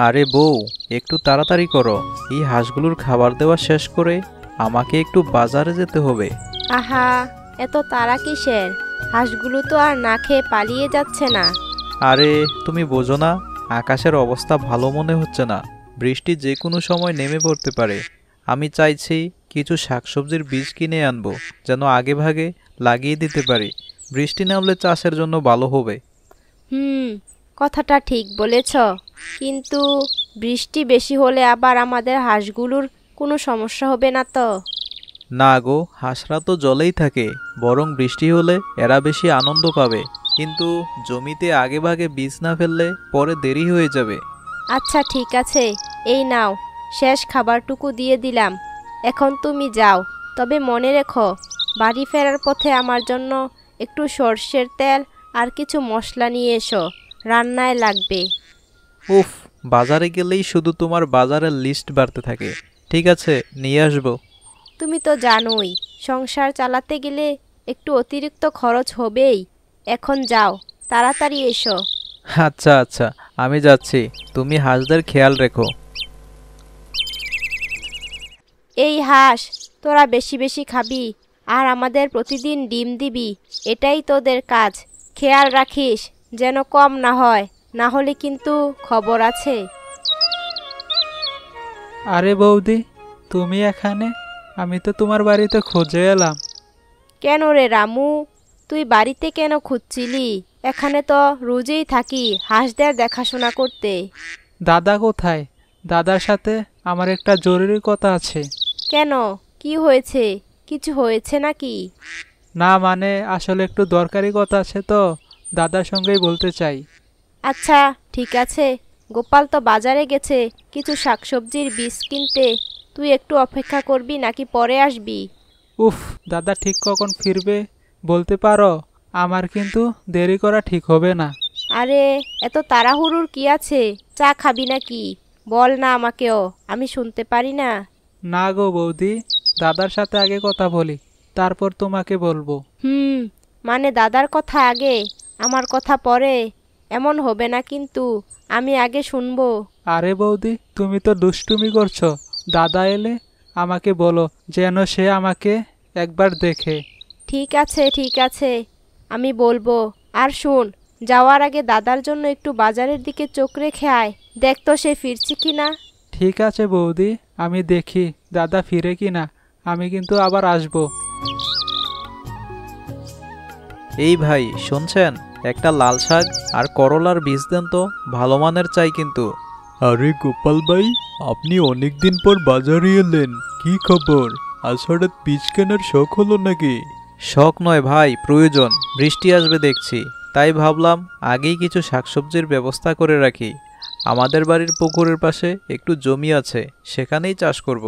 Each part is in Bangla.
আরে বউ, একটু তাড়াতাড়ি করো। এই হাঁসগুলোর খাবার দেওয়া শেষ করে আমাকে একটু বাজারে যেতে হবে। আহা, এত তাড়া কিসের? হাঁসগুলো তো আর না খেয়ে পালিয়ে যাচ্ছে না। আরে তুমি বোঝো না, আকাশের অবস্থা ভালো মনে হচ্ছে না। বৃষ্টি যে কোনো সময় নেমে পড়তে পারে। আমি চাইছি কিছু শাকসবজির বীজ কিনে আনবো, যেন আগে ভাগে লাগিয়ে দিতে পারি। বৃষ্টি নামলে চাষের জন্য ভালো হবে। হুম, কথাটা ঠিক বলেছ। কিন্তু বৃষ্টি বেশি হলে আবার আমাদের হাঁসগুলোর কোনো সমস্যা হবে না তো? না গো, হাঁসরা তো জলেই থাকে, বরং বৃষ্টি হলে এরা বেশি আনন্দ পাবে। কিন্তু জমিতে আগেভাগে বীজ না ফেললে পরে দেরি হয়ে যাবে। আচ্ছা ঠিক আছে, এই নাও, শেষ খাবারটুকু দিয়ে দিলাম। এখন তুমি যাও, তবে মনে রেখো, বাড়ি ফেরার পথে আমার জন্য একটু সর্ষের তেল আর কিছু মশলা নিয়ে এসো, রান্নায় লাগবে। উফ, বাজারে গেলেই শুধু তোমার বাজারের লিস্ট বাড়তে থাকে। ঠিক আছে, নিয়ে আসবো। তুমি তো জানোই, সংসার চালাতে গেলে একটু অতিরিক্ত খরচ হবেই। এখন যাও, তাড়াতাড়ি এসো। আচ্ছা আচ্ছা, আমি যাচ্ছি। তুমি হাঁসদের খেয়াল রেখো। এই হাঁস, তোরা বেশি বেশি খাবি আর আমাদের প্রতিদিন ডিম দিবি, এটাই তোদের কাজ। খেয়াল রাখিস যেন কম না হয়, না হলে কিন্তু খবর আছে। আরে বৌদি, তুমি এখানে? আমি তো তোমার বাড়িতে খোঁজে এলাম। কেন রে রামু, তুই বাড়িতে কেন খুঁজছিলি? এখানে তো রোজই থাকি হাঁসদের দেখাশোনা করতে। দাদা কোথায়? দাদার সাথে আমার একটা জরুরি কথা আছে। কেন, কি হয়েছে? কিছু হয়েছে নাকি? না মানে আসলে একটু দরকারি কথা আছে তো, দাদার সঙ্গেই বলতে চাই। আচ্ছা ঠিক আছে, গোপাল তো বাজারে গেছে কিছু শাকসবজির বীজ কিনতে। তুই একটু অপেক্ষা করবি নাকি পরে আসবি? উফ, দাদা ঠিক কখন ফিরবে বলতে পারো? আমার কিন্তু দেরি করা ঠিক হবে না। আরে, এত তাড়াহুড়োর কি আছে? চা খাবি নাকি? বল না আমাকেও, আমি শুনতে পারি না? না গো বৌদি, দাদার সাথে আগে কথা বলি, তারপর তোমাকে বলবো। হুম, মানে দাদার কথা আগে, আমার কথা পরে? এমন হবে না কিন্তু, আমি আগে শুনবো। আরে বৌদি, তুমি তো দুষ্টুমি করছো। দাদা এলে আমাকে বলো, যেন সে আমাকে একবার দেখে। ঠিক আছে ঠিক আছে, আমি বলবো। আর শুন, যাওয়ার আগে দাদার জন্য একটু বাজারের দিকে চোখ রেখে আয়, দেখ তো সে ফিরছে কিনা। ঠিক আছে বৌদি, আমি দেখি দাদা ফিরে কিনা। আমি কিন্তু আবার আসবো। এই ভাই, শুনছেন? একটা লাল শাক আর করলার বীজ দেন তো, ভালো মানের চাই কিন্তু। আরে গোপাল ভাই, আপনি অনেকদিন পর বাজারে এলেন, কি খবর? আজ হঠাৎ বীজ কেনার শখ হলো নাকি? শখ নয় ভাই, প্রয়োজন। বৃষ্টি আসবে দেখছি, তাই ভাবলাম আগেই কিছু শাকসবজির ব্যবস্থা করে রাখি। আমাদের বাড়ির পুকুরের পাশে একটু জমি আছে, সেখানেই চাষ করব।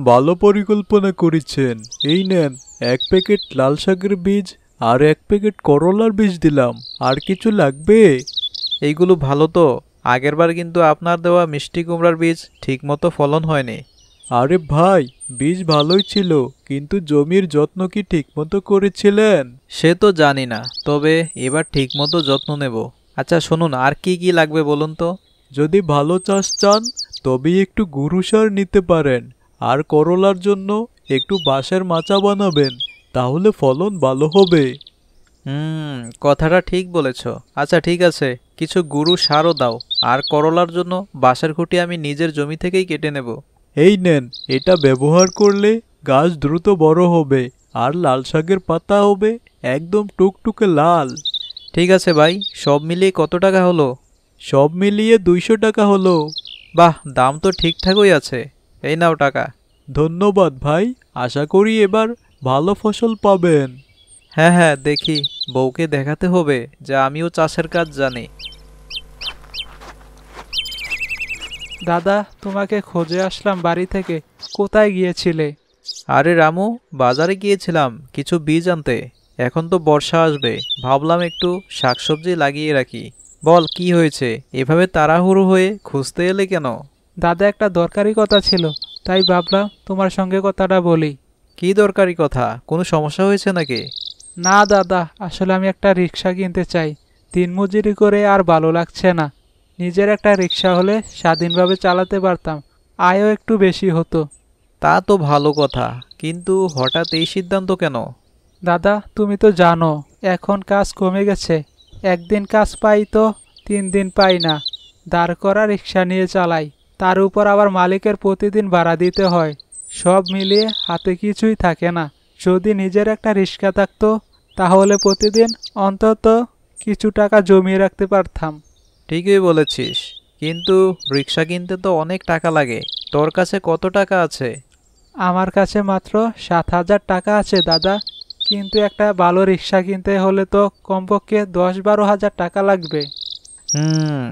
ভালো পরিকল্পনা করেছেন। এই নেন, 1 প্যাকেট লাল শাকের বীজ আর 1 প্যাকেট করলার বীজ দিলাম। আর কিছু লাগবে? এইগুলো ভালো তো। আগেরবার কিন্তু আপনার দেওয়া মিষ্টি কুমড়ার বীজ ঠিকমতো ফলন হয়নি। আরে ভাই, বীজ ভালোই ছিল, কিন্তু জমির যত্ন কি ঠিকমতো করেছিলেন? সে তো জানি না, তবে এবার ঠিকমতো যত্ন নেব। আচ্ছা শুনুন, আর কি কি লাগবে বলুন তো? যদি ভালো চাষ চান তবে একটু গুরু সার নিতে পারেন। আর করলার জন্য একটু বাঁশের মাচা বানাবেন, তাহলে ফলন ভালো হবে। কথাটা ঠিক বলেছ। আচ্ছা ঠিক আছে, কিছু গুরু সারও দাও। আর করলার জন্য বাঁশের খুঁটি আমি নিজের জমি থেকেই কেটে নেব। এই নেন, এটা ব্যবহার করলে গাছ দ্রুত বড় হবে আর লাল শাকের পাতা হবে একদম টুকটুকে লাল। ঠিক আছে ভাই, সব মিলিয়ে কত টাকা হলো? সব মিলিয়ে 200 টাকা হলো। বাহ, দাম তো ঠিকঠাকই আছে। এই নাও টাকা। ধন্যবাদ ভাই, আশা করি এবার ভালো ফসল পাবেন। হ্যাঁ হ্যাঁ, দেখি, বউকে দেখাতে হবে যে আমিও চাষের কাজ জানি। দাদা, তোমাকে খোঁজে আসলাম বাড়ি থেকে। কোথায় গিয়েছিলে? আরে রামু, বাজারে গিয়েছিলাম কিছু বীজ আনতে। এখন তো বর্ষা আসবে, ভাবলাম একটু শাকসবজি লাগিয়ে রাখি। বল, কি হয়েছে? এভাবে তাড়াহুড়ো হয়ে খুঁজতে এলে কেন? দাদা, একটা দরকারি কথা ছিল, তাই ভাবলাম তোমার সঙ্গে কথাটা বলি। কি দরকারি কথা? কোনো সমস্যা হয়েছে নাকি? না দাদা, আসলে আমি একটা রিক্সা কিনতে চাই। দিনমজুরি করে আর ভালো লাগছে না। নিজের একটা রিক্সা হলে স্বাধীনভাবে চালাতে পারতাম, আয়ও একটু বেশি হতো। তা তো ভালো কথা, কিন্তু হঠাৎ এই সিদ্ধান্ত কেন? দাদা, তুমি তো জানো এখন কাজ কমে গেছে। একদিন কাজ পাই তো 3 দিন পাই না। দাঁড় করা রিক্সা নিয়ে চালাই, তার উপর আবার মালিকের প্রতিদিন ভাড়া দিতে হয়। সব মিলিয়ে হাতে কিছুই থাকে না। যদি নিজের একটা রিক্সা থাকতো তাহলে প্রতিদিন অন্তত কিছু টাকা জমিয়ে রাখতে পারতাম। ঠিকই বলেছিস, কিন্তু রিক্সা কিনতে তো অনেক টাকা লাগে। তোর কাছে কত টাকা আছে? আমার কাছে মাত্র 7,000 টাকা আছে দাদা, কিন্তু একটা ভালো রিক্সা কিনতে হলে তো কমপক্ষে 10-12 হাজার টাকা লাগবে। হুম,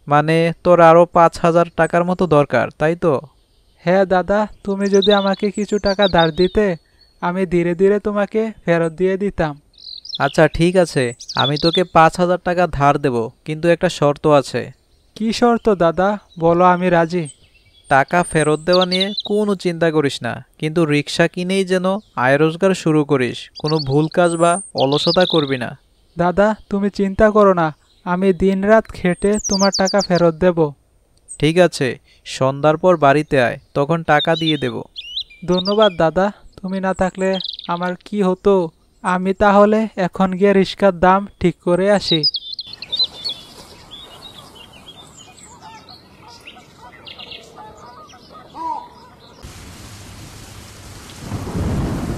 মানে তোর আরো 5,000 টাকার মতো দরকার, তাই তো? হ্যাঁ দাদা, তুমি যদি আমাকে কিছু টাকা ধার দিতে আমি ধীরে ধীরে তোমাকে ফেরত দিয়ে দিতাম। আচ্ছা ঠিক আছে, আমি তোকে 5,000 টাকা ধার দেব, কিন্তু একটা শর্ত আছে। কি শর্ত দাদা, বলো, আমি রাজি। টাকা ফেরত দেওয়া নিয়ে কোনো চিন্তা করিস না, কিন্তু রিক্সা কিনেই যেন আয় রোজগার শুরু করিস, কোনো ভুল কাজ বা অলসতা করবি না। দাদা, তুমি চিন্তা করো না, আমি দিনরাত খেটে তোমার টাকা ফেরত দেব। ঠিক আছে, সন্ধ্যার পর বাড়িতে আয়, তখন টাকা দিয়ে দেব। ধন্যবাদ দাদা, তুমি না থাকলে আমার কি হতো। আমি তাহলে এখন গিয়ে রিক্সার দাম ঠিক করে আসি।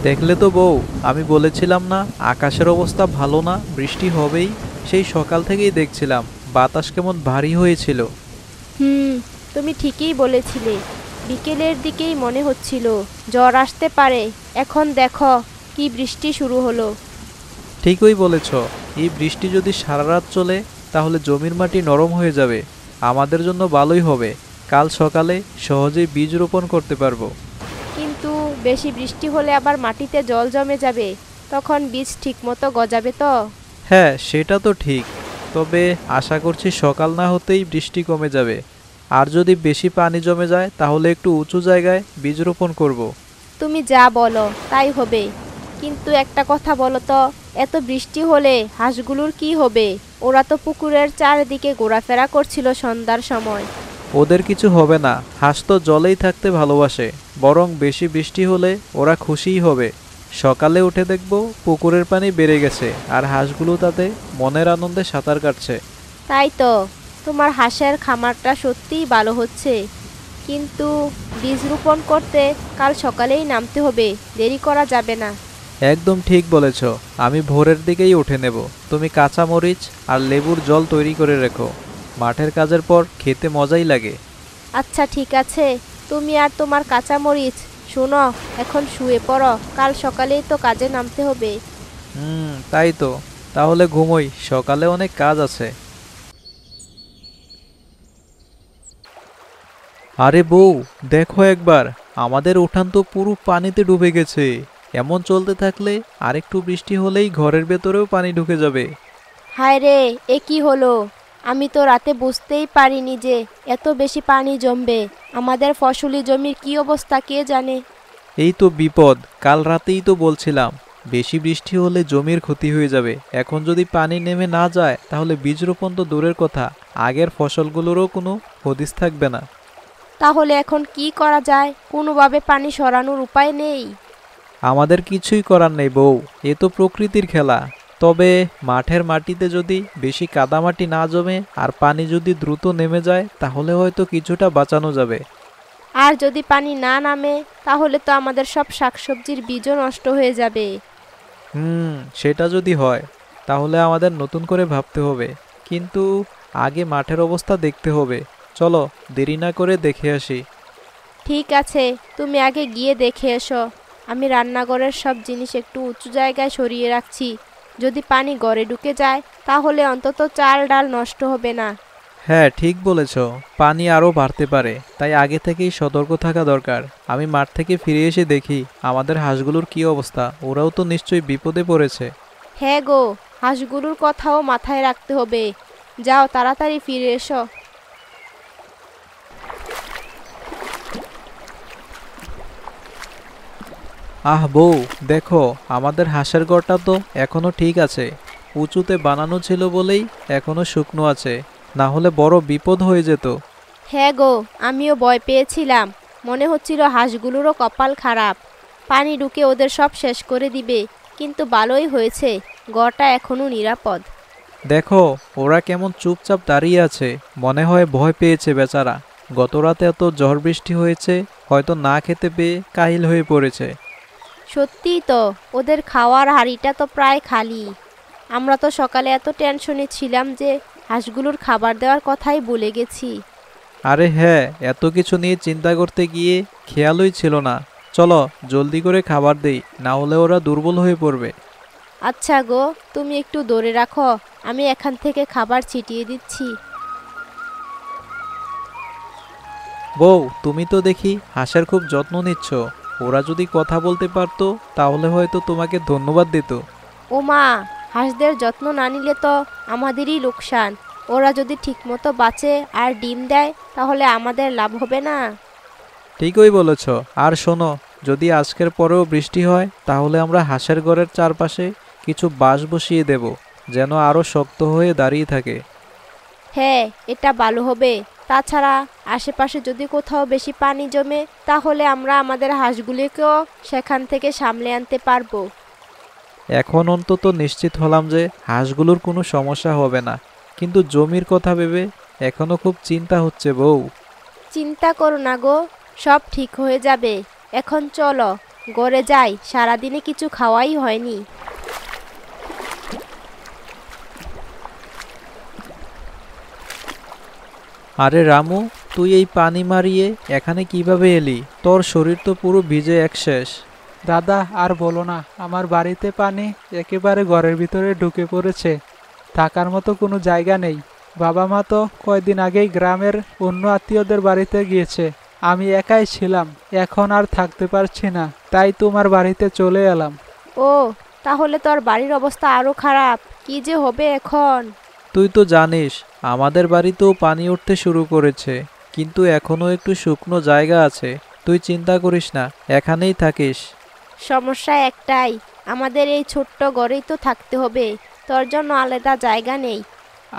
দেখলে তো বউ, আমি বলেছিলাম না আকাশের অবস্থা ভালো না, বৃষ্টি হবেই। সেই সকাল থেকেই দেখছিলাম বাতাস কেমন ভারী হয়েছিল। তুমি ঠিকই বলেছিলে। বিকেলের দিকেই মনে হচ্ছিল ঝড় আসতে পারে। এখন দেখো কি বৃষ্টি শুরু হলো। ঠিকই বলেছ, এই বৃষ্টি যদি সারা রাত চলে তাহলে জমির মাটি নরম হয়ে যাবে। আমাদের জন্য ভালোই হবে, কাল সকালে সহজেই বীজ রোপণ করতে পারবো। কিন্তু বেশি বৃষ্টি হলে আবার মাটিতে জল জমে যাবে, তখন বীজ ঠিকমতো গজাবে তো? হ্যাঁ, সেটা তো ঠিক, তবে আশা করছি সকাল না হতেই বৃষ্টি কমে যাবে। আর যদি বেশি পানি জমে যায় তাহলে একটু উঁচু জায়গায় বীজ রোপণ করব। তুমি যা বলো তাই হবে। কিন্তু একটা কথা বলো তো, এত বৃষ্টি হলে হাঁসগুলোর কি হবে? ওরা তো পুকুরের চারিদিকে ঘোরাফেরা করছিল সন্ধ্যার সময়। ওদের কিছু হবে না, হাঁস তো জলেই থাকতে ভালোবাসে। বরং বেশি বৃষ্টি হলে ওরা খুশিই হবে। সকালে উঠে দেখব পুকুরের পানি বেড়ে গেছে আর হাঁসগুলো তাতে মনের আনন্দে সাঁতার কাটছে। তাই তো, তোমার হাঁসের খামারটা সত্যিই ভালো হচ্ছে। কিন্তু বীজ রোপণ করতে কাল সকালেই নামতে হবে, দেরি করা যাবে না। একদম ঠিক বলেছ, আমি ভোরের দিকেই উঠে নেব। তুমি কাঁচা মরিচ আর লেবুর জল তৈরি করে রেখো, মাঠের কাজের পর খেতে মজাই লাগে। আচ্ছা ঠিক আছে, তুমি আর তোমার কাঁচামরিচ। শোনো, এখন শুয়ে পড়ো, কাল সকালেই তো কাজে নামতে হবে। তাই তো, তাহলে ঘুমোই, সকালে অনেক কাজ আছে। আরে বউ, দেখো একবার, আমাদের উঠান তো পুরো পানিতে ডুবে গেছে। এমন চলতে থাকলে আরেকটু বৃষ্টি হলেই ঘরের ভেতরেও পানি ঢুকে যাবে। হায় রে, এ কি হলো? আমি তো রাতে বুঝতেই পারিনি যে এত বেশি পানি জমবে। আমাদের ফসলি জমির কি অবস্থা কে জানে। এই তো বিপদ, কাল রাতেই তো বলছিলাম বেশি বৃষ্টি হলে জমির ক্ষতি হয়ে যাবে। এখন যদি পানি নেমে না যায় তাহলে বীজ রোপণ তো দূরের কথা, আগের ফসলগুলোরও কোনো হদিস থাকবে না। তাহলে এখন কি করা যায়? কোনোভাবে পানি সরানোর উপায় নেই? আমাদের কিছুই করার নেই বউ, এ তো প্রকৃতির খেলা। তবে মাঠের মাটিতে যদি বেশি কাদামাটি না জমে আর পানি যদি দ্রুত নেমে যায় তাহলে হয়তো কিছুটা বাঁচানো যাবে। আর যদি পানি না নামে তাহলে তো আমাদের সব শাকসবজির বীজও নষ্ট হয়ে যাবে। সেটা যদি হয় তাহলে আমাদের নতুন করে ভাবতে হবে। কিন্তু আগে মাঠের অবস্থা দেখতে হবে। চলো, দেরি না করে দেখে আসি। ঠিক আছে, তুমি আগে গিয়ে দেখে এসো। আমি রান্নাঘরের সব জিনিস একটু উঁচু জায়গায় সরিয়ে রাখছি। যদি পানি ঘরে ঢুকে যায় তাহলে অন্তত চাল ডাল নষ্ট হবে না। হ্যাঁ ঠিক বলেছ, পানি আরও বাড়তে পারে, তাই আগে থেকেই সতর্ক থাকা দরকার। আমি মাঠ থেকে ফিরে এসে দেখি আমাদের হাঁসগুলোর কি অবস্থা, ওরাও তো নিশ্চয়ই বিপদে পড়েছে। হ্যাঁ গো, হাঁসগুলোর কথাও মাথায় রাখতে হবে। যাও, তাড়াতাড়ি ফিরে এসো। আহ বউ, দেখো আমাদের হাঁসের ঘরটা তো এখনো ঠিক আছে। উঁচুতে বানানো ছিল বলেই এখনো শুকনো আছে। না হলে বড় বিপদ হয়ে যেত। হ্যাঁ গো, আমিও ভয় পেয়েছিলাম। মনে হচ্ছিল হাঁসগুলোরও কপাল খারাপ, পানি ঢুকে ওদের সব শেষ করে দিবে। কিন্তু ভালোই হয়েছে, গড়টা এখনো নিরাপদ। দেখো ওরা কেমন চুপচাপ দাঁড়িয়ে আছে, মনে হয় ভয় পেয়েছে বেচারা। গত রাতে এত ঝড় বৃষ্টি হয়েছে, হয়তো না খেতে পেয়ে কাহিল হয়ে পড়েছে। সত্যিই তো, ওদের খাওয়ার হাঁড়িটা তো প্রায় খালি। আমরা তো সকালে এত টেনশনে ছিলাম যে হাঁসগুলোর খাবার দেওয়ার কথাই ভুলে গেছি। আরে হ্যাঁ, এত কিছু নিয়ে চিন্তা করতে গিয়ে খেয়ালই ছিল না। চলো জলদি করে খাবার দেই, না হলে ওরা দুর্বল হয়ে পড়বে। আচ্ছা গো, তুমি একটু ধরে রাখো, আমি এখান থেকে খাবার ছিটিয়ে দিচ্ছি। বউ, তুমি তো দেখি হাঁসের খুব যত্ন নিচ্ছ। ওরা যদি কথা বলতে পারতো তাহলে হয়তো তোমাকে ধন্যবাদ দিত। ও মা, হাঁসদের যত্ন না নিলে তো আমাদেরই লোকসান। ওরা যদি ঠিকমতো বাঁচে আর ডিম দেয় তাহলে আমাদের লাভ হবে না? ঠিকই বলেছ। আর শোনো, যদি আজকের পরেও বৃষ্টি হয় তাহলে আমরা হাঁসের ঘরের চারপাশে কিছু বাঁশ বসিয়ে দেব, যেন আরও শক্ত হয়ে দাঁড়িয়ে থাকে। হ্যাঁ, এটা ভালো হবে। তাছাড়া আশেপাশে যদি কোথাও বেশি পানি জমে তাহলে আমরা আমাদের হাঁসগুলিকেও সেখান থেকে সামলে আনতে পারবো। এখন অন্তত নিশ্চিত হলাম যে হাঁসগুলোর কোনো সমস্যা হবে না, কিন্তু জমির কথা ভেবে এখনো খুব চিন্তা হচ্ছে বউ। চিন্তা করো না গো, সব ঠিক হয়ে যাবে। এখন চলো ঘরে যাই, সারাদিনে কিছু খাওয়াই হয়নি। আরে রামু, তুই এই পানি মারিয়ে এখানে কিভাবে এলি? তোর শরীর তো পুরো ভিজে এক শেষ। দাদা আর বলো না, আমার বাড়িতে পানি একেবারে ঘরের ভিতরে ঢুকে পড়েছে। থাকার মতো কোনো জায়গা নেই। বাবা মা তো কয়দিন আগেই গ্রামের অন্য আত্মীয়দের বাড়িতে গিয়েছে। আমি একাই ছিলাম, এখন আর থাকতে পারছি না, তাই তোমার বাড়িতে চলে এলাম। ও, তাহলে তোর বাড়ির অবস্থা আরো খারাপ। কি যে হবে এখন? তুই তো জানিস আমাদের বাড়িতেও পানি উঠতে শুরু করেছে, কিন্তু এখনো একটু শুকনো জায়গা আছে। তুই চিন্তা করিস না, এখানেই থাকিস। সমস্যা একটাই, আমাদের এই ছোট্ট ঘরেই তো থাকতে হবে। তোর জন্য আলাদা জায়গা নেই।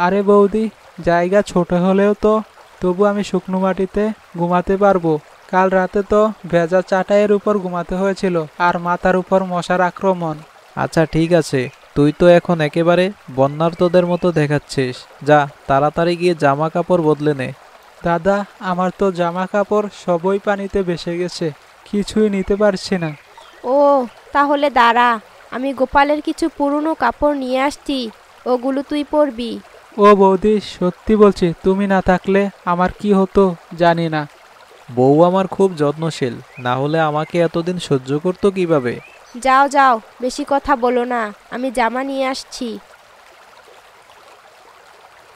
আরে বৌদি, জায়গা ছোট হলেও তো তবু আমি শুকনো মাটিতে ঘুমাতে পারবো। কাল রাতে তো ভেজা চাটাইয়ের উপর ঘুমাতে হয়েছিল, আর মাথার উপর মশার আক্রমণ। আচ্ছা ঠিক আছে, তুই তো এখন একেবারে বন্যার্তদের মতো দেখাচ্ছিস। যা তাড়াতাড়ি গিয়ে জামা কাপড় বদলে নে। দাদা, আমার তো জামা কাপড় সবই পানিতে ভেসে গেছে, কিছুই নিতে পারছি না। ও, তাহলে দাঁড়া, আমি গোপালের কিছু পুরনো কাপড় নিয়ে আসছি, ওগুলো তুই পরবি। ও বৌদি, সত্যি বলছি, তুমি না থাকলে আমার কি হতো জানি না। বউ আমার খুব যত্নশীল, না হলে আমাকে এতদিন সহ্য করতো কিভাবে? যাও যাও, বেশি কথা বলো না, আমি জামা নিয়ে আসছি।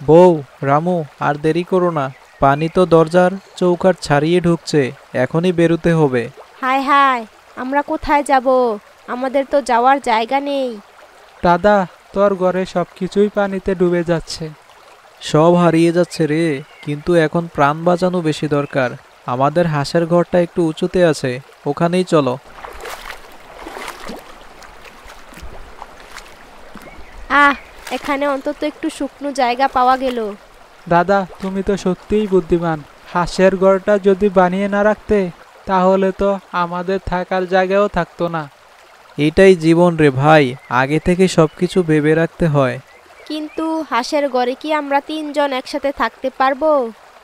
বউ, রামু, আর দেরি করো না। পানি তো দরজার চৌকাঠ ছাড়িয়ে ঢুকছে, এখনই বেরোতে হবে। হায় হায়, আমরা কোথায় যাব? আমাদের তো যাওয়ার জায়গা নেই। দাদা, তোর ঘরে সবকিছুই পানিতে ডুবে যাচ্ছে। সব হারিয়ে যাচ্ছে রে, কিন্তু এখন প্রাণ বাঁচানো বেশি দরকার। আমাদের হাঁসের ঘরটা একটু উঁচুতে আছে, ওখানেই চলো। আহ, এখানে অন্তত একটু শুকনো জায়গা পাওয়া গেল। দাদা, তুমি তো সত্যিই বুদ্ধিমান। হাঁসের ঘরটা যদি বানিয়ে না রাখতে তাহলে তো আমাদের থাকার জায়গাও থাকতো না। এটাই জীবন রে ভাই, আগে থেকে সবকিছু ভেবে রাখতে হয়। কিন্তু হাঁসের ঘরে কি আমরা তিনজন একসাথে থাকতে পারবো?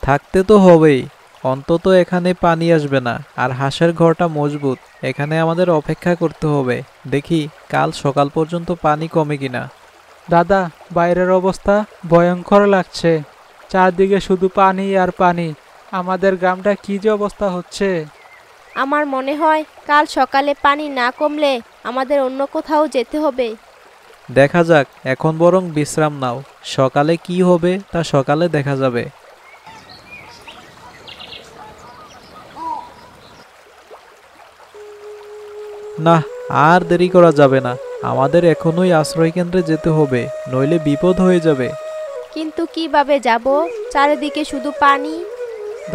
থাকতে তো হবেই, অন্তত এখানে পানি আসবে না। আর হাঁসের ঘরটা মজবুত, এখানে আমাদের অপেক্ষা করতে হবে। দেখি কাল সকাল পর্যন্ত পানি কমে কিনা। দাদা, বাইরের অবস্থা ভয়ঙ্কর লাগছে। চারদিকে শুধু পানি আর পানি। আমাদের গ্রামটা কি যে অবস্থা হচ্ছে! আমার মনে হয় কাল সকালে পানি না কমলে আমাদের অন্য কোথাও যেতে হবে। দেখা যাক, এখন বরং বিশ্রাম নাও। সকালে কি হবে তা সকালে দেখা যাবে। না, আর দেরি করা যাবে না। আমাদের এখনই আশ্রয় কেন্দ্রে যেতে হবে, নইলে বিপদ হয়ে যাবে। কিন্তু কিভাবে যাব? চারিদিকে শুধু পানি।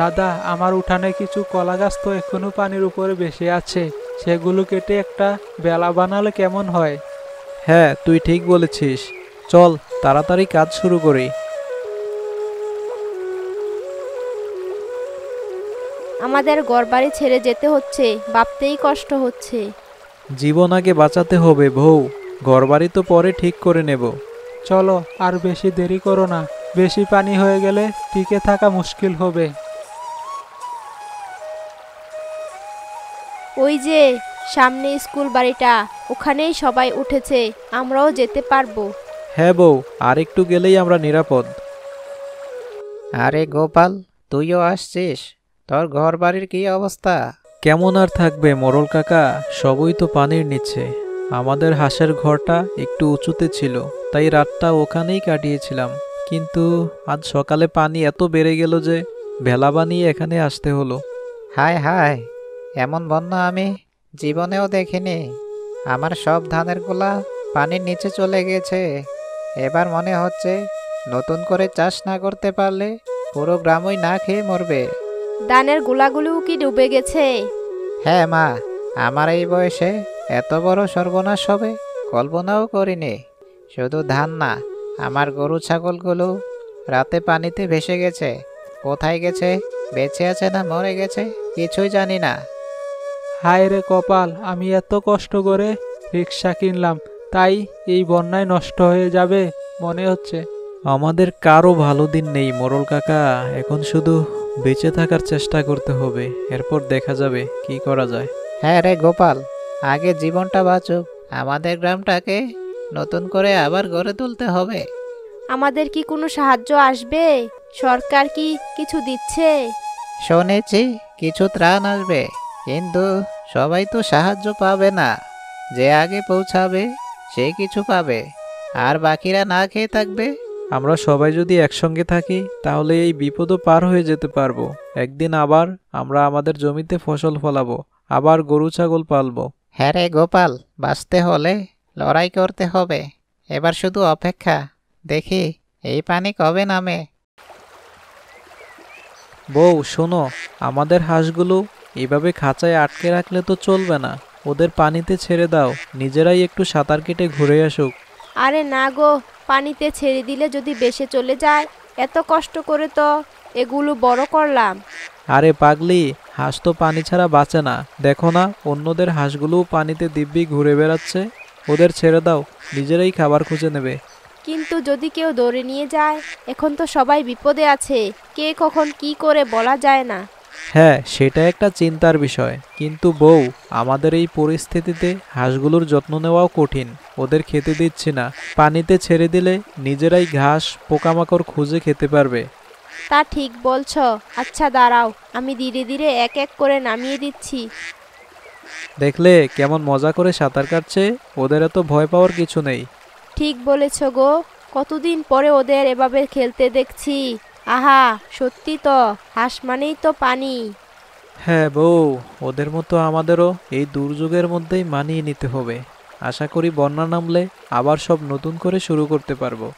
দাদা, আমার উঠানে কিছু কলা গাছ তো এখনো পানির উপরে ভেসে আছে। সেগুলো কেটে একটা বেলা বানালে কেমন হয়? হ্যাঁ, তুই ঠিক বলেছিস। চল তাড়াতাড়ি কাজ শুরু করি। আমাদের ঘরবাড়ি ছেড়ে যেতে হচ্ছে, ভাবতেই কষ্ট হচ্ছে। জীবন আগে বাঁচাতে হবে বউ, ঘরবাড়ি তো পরে ঠিক করে নেব। চলো, আর বেশি দেরি করো না। বেশি পানি হয়ে গেলে টিকে থাকা মুশকিল হবে। ওই যে সামনে স্কুল বাড়িটা, ওখানেই সবাই উঠেছে, আমরাও যেতে পারবো। হ্যাঁ বউ, আর একটু গেলেই আমরা নিরাপদ। আরে গোপাল, তুইও আসছিস? তোর ঘর বাড়ির কি অবস্থা? কেমন আর থাকবে মোড়ল কাকা, সবই তো পানির নিচে। আমাদের হাঁসের ঘরটা একটু উঁচুতে ছিল, তাই রাতটা ওখানেই কাটিয়েছিলাম। কিন্তু আজ সকালে পানি এত বেড়ে গেল যে ভেলা বানিয়ে এখানে আসতে হলো। হায় হায়, এমন বন্যা আমি জীবনেও দেখিনি। আমার সব ধানের গোলা পানির নিচে চলে গেছে। এবার মনে হচ্ছে নতুন করে চাষ না করতে পারলে পুরো গ্রামই না খেয়ে মরবে। ধানের গোলাগুলিও কি ডুবে গেছে? হ্যাঁ মা, আমার এই বয়সে এত বড় সর্বনাশ হবে কল্পনাও করিনি। শুধু ধান না, আমার গরু ছাগলগুলো রাতে পানিতে ভেসে গেছে। কোথায় গেছে, বেঁচে আছে না মরে গেছে, কিছুই জানি না। হায় রে কপাল, আমি এত কষ্ট করে রিক্সা কিনলাম, তাই এই বন্যায় নষ্ট হয়ে যাবে মনে হচ্ছে। আমাদের কারো ভালো দিন নেই মোড়ল কাকা, এখন শুধু বেঁচে থাকার চেষ্টা করতে হবে, এরপর দেখা যাবে কি করা যায়। হ্যাঁ রে গোপাল, আগে জীবনটা বাঁচুক, আমাদের গ্রামটাকে নতুন করে আবার গড়ে তুলতে হবে। আমাদের কি কোনো সাহায্য আসবে? সরকার কি কিছু দিচ্ছে? শুনেছি কিছু ত্রাণ আসবে, কিন্তু সবাই তো সাহায্য পাবে না। যে আগে পৌঁছাবে সে কিছু পাবে, আর বাকিরা না খেয়ে থাকবে। আমরা সবাই যদি একসঙ্গে থাকি তাহলে এই বিপদও পার হয়ে যেতে পারবো। একদিন আবার আমরা আমাদের জমিতে ফসল ফলাবো, আবার গরু ছাগল পালবো। হ্যাঁ রে গোপাল, বাঁচতে হলে লড়াই করতে হবে। এবার শুধু অপেক্ষা, দেখি এই পানি কবে নামে। বউ শোনো, আমাদের হাঁসগুলো এভাবে খাঁচায় আটকে রাখলে তো চলবে না, ওদের পানিতে ছেড়ে দাও, নিজেরাই একটু সাঁতার কেটে ঘুরে আসুক। আরে না গো, পানিতে ছেড়ে দিলে যদি বেসে চলে যায়, এত কষ্ট করে তো এগুলো বড় করলাম। আরে পাগলি, হাঁস তো পানি ছাড়া বাঁচে না, দেখো না অন্যদের হাঁসগুলোও পানিতে দিব্যি ঘুরে বেড়াচ্ছে। ওদের ছেড়ে দাও, নিজেরাই খাবার খুঁজে নেবে। কিন্তু যদি কেউ ধরে নিয়ে যায়, এখন তো সবাই বিপদে আছে, কে কখন কি করে বলা যায় না। হ্যাঁ, সেটা একটা চিন্তার বিষয়, কিন্তু বউ আমাদের এই পরিস্থিতিতে হাঁসগুলোর যত্ন নেওয়াও কঠিন। ওদের খেতে দিচ্ছি না, পানিতে ছেড়ে দিলে নিজেরাই ঘাস পোকামাকড় খুঁজে খেতে পারবে। তা ঠিক বলছ। আচ্ছা দাঁড়াও, আমি ধীরে ধীরে এক এক করে নামিয়ে দিচ্ছি। দেখলে কেমন মজা করে সাঁতার কাটছে, ওদের এত ভয় পাওয়ার কিছু নেই। ঠিক বলেছ গো, কতদিন পরে ওদের এভাবে খেলতে দেখছি। আহা, সত্যি তো হাঁস মানেই তো পানি। হ্যাঁ বউ, ওদের মতো আমাদেরও এই দুর্যোগের মধ্যেই মানিয়ে নিতে হবে। আশা করি বন্যা নামলে আবার সব নতুন করে শুরু করতে পারবো।